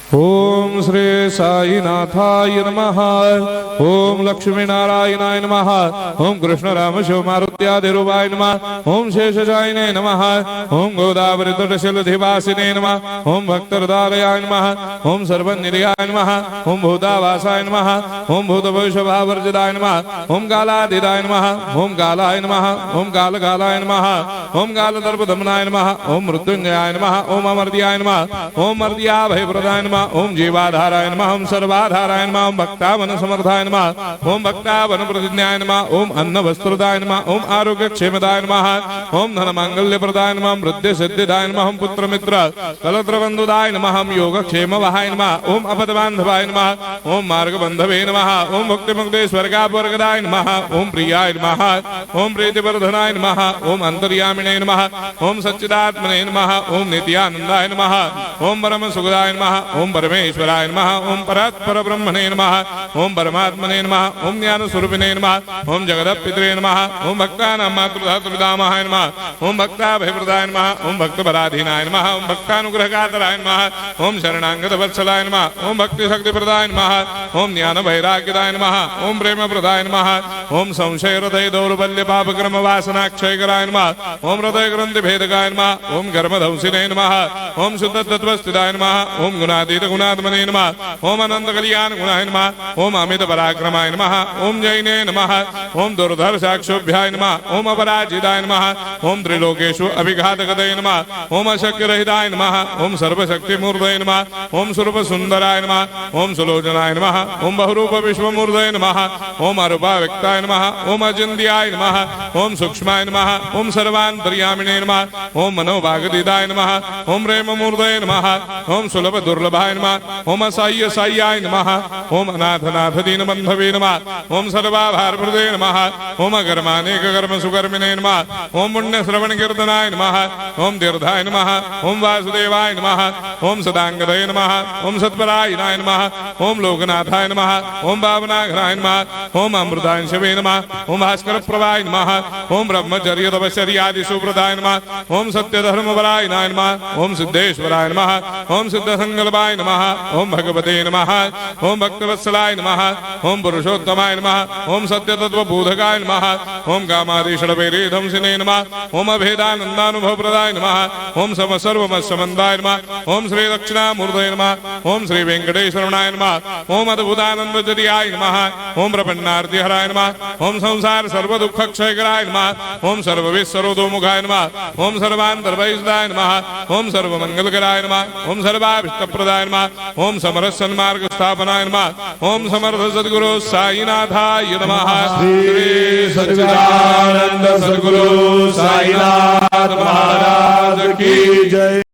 ओम श्री साईनाथाय नमः। ओम लक्ष्मी नारायणाय नमः। ओम कृष्ण राम शिव मारुत्यादिरूपाय नमः। ओम शेषशायिने नमः। ओम गोदावरी तटशिलधिवासिने नमः। ओम भक्तहृदयाय नमः। ओम सर्वनिलयाय नमः। ओम भूतावासाय नमः। ओम भूतभविष्यभावर्जिताय नमः। ओम कालातीताय नमः। ओम कालाय नमः। ओम कालकालाय नमः। ओम कालदर्पदमनाय नमः। ओम मृत्युंजयाय नमः। ओम अमर्त्याय नमः। ओम मर्त्याभयप्रदाय नमः। ओम जीवाधाराय नमः। ओम सर्वाधाराय नमः। ओम भक्तावन समर्थाय नमः। ओम भक्तावन प्रतिज्ञाय नमः। ओम अन्न वस्त्रदाय नमः। ओम आरोग्य क्षेमदाय नमः। ओम धन मांगल्य प्रदाय नमः। ओम वृद्धि सिद्धिदाय नमः। ओम पुत्र मित्र कलत्र बंधुदाय नमः। ओम योग क्षेम वहाय नमः। ओम अपद बांधवाय नमः। ओम मार्ग बंधवे नमः। ओम भक्ति मुक्ति स्वर्गापवर्गदाय नमः। ओम प्रियाय नमः। ओम प्रीतिवर्धनाय नमः। ओम अंतर्यामिने नमः। ओम सच्चिदात्मने नमः। ओम नित्यानंदाय नमः। ओम परम सुखदाय नमः। ओम परमेश्वराय नमः। ओम परात्पर ब्रह्मणे नमः। ओम परमात्मने नमः। ओम ज्ञान स्वरूपिणे नमः। ओम जगदपितरे नमः। ओम भक्तानां मातृधातुर्पितामहाय नमः। ओम भक्ताभयप्रदाय नमः। ओम भक्तपराधीनाय नमः। ओम भक्तानुग्रहकातराय नमः। ओम शरणागत वत्सलाय नमः। ओम भक्ति शक्ति प्रदाय नमः। ओम ज्ञान वैराग्यदाय नमः। ओम प्रेम प्रदाय नमः। ओम संशय हृदय दौर्बल्य पापक्रम वासना क्षयकराय नमः। ओम हृदय ग्रंथि भेदकाय नमः। ओम कर्मधंसिने नमः। ओम शुद्ध तत्वस्थिताय नमः। ओम गुणातीत गुणात्मने नमः। ओम अनंत कल्याण गुणाय नमः। ओम अमित पराक्रमाय नमः। ओम जैने नमः। ओम दुर्धर्षाक्षोभ्याय नमः। ओम अपराजिताय नमः। ओम त्रिलोकेषु अभिघातगतये नमः। ओम अशक्यरहिताय नमः। ओम सर्वशक्तिमूर्तये नमः। ओम स्वरूप सुंदराय नमः। ओम सुलोचनाय नमः। ओम बहुरूप विश्वमूर्तये नमः। ओम अरूपाव्यक्ताय नमः। ओम अचिन्त्याय नमः। ओम सूक्ष्माय नमः। ओम सर्वान्तर्यामिने नमः। ओम मनोभागदिताय नमः। ओम प्रेममूर्तये नमः। ओम सुलभ दुर्लभाय नमः। ओम असाह्य साह्याय नमः। ओम अनाथनाथ दीनबंधवे नमः। ओम सर्वाभारप्रदे नमः। ओम अकर्मानेक कर्म सुकर्मिणे नमः। ओम पुण्य श्रवण कीर्तनाय नमः। ओम तीर्थाय नमः। ओम वासुदेवाय नमः। ओम सदांगदये नमः। ओम सत्परायणाय नमः। ओम लोकनाथाय नमः। ओम भावनाघराय नमः। ओम अमृताय शिवे नमः। ओम भास्कर प्रभाय नमः। ओम ब्रह्मचर्य तपश्चर्यादि सुप्रदाय नमः। ओम सत्य धर्मपरायणाय नमः। ओम सिद्धेश्वराय नमः। ओम सिद्ध संकल्पाय नमः। ओम भगवते नमः। ओम भक्तवत्सलाय नमः। ओम पुरुषोत्तमाय नमः। ओम सत्य तत्व बोधकाय नमः। ओम कामादिषडवेरे धंसिने नमः। ओम अभेदानंदानुभव प्रदाय नमः। ओम सम सर्वमस्समन्दाय नमः। ओम श्री दक्षिणामूर्तये नमः। ओम श्री वेंकटेश्वरनाय नमः। ओम अद्भुतानंदजरियाय नमः। ओम प्रपन्नार्ति हराय नमः। ओम संसार सर्व दुख क्षयकराय नमः। ओम सर्वविस्सरोदोमुखाय नमः। ओम सर्वान्तर्वैसदाय नमः। ओम सर्वमंगलकराय नमः। ओम सर्वाभिष्टप्रदाय नमः। ओम समरस सन्मार्ग स्थापनाय नमः। ओम समर्थ सद्गुरु साईनाथाय नमः। श्री सच्चिदानंद सद्गुरु साईनाथ महाराज की जय।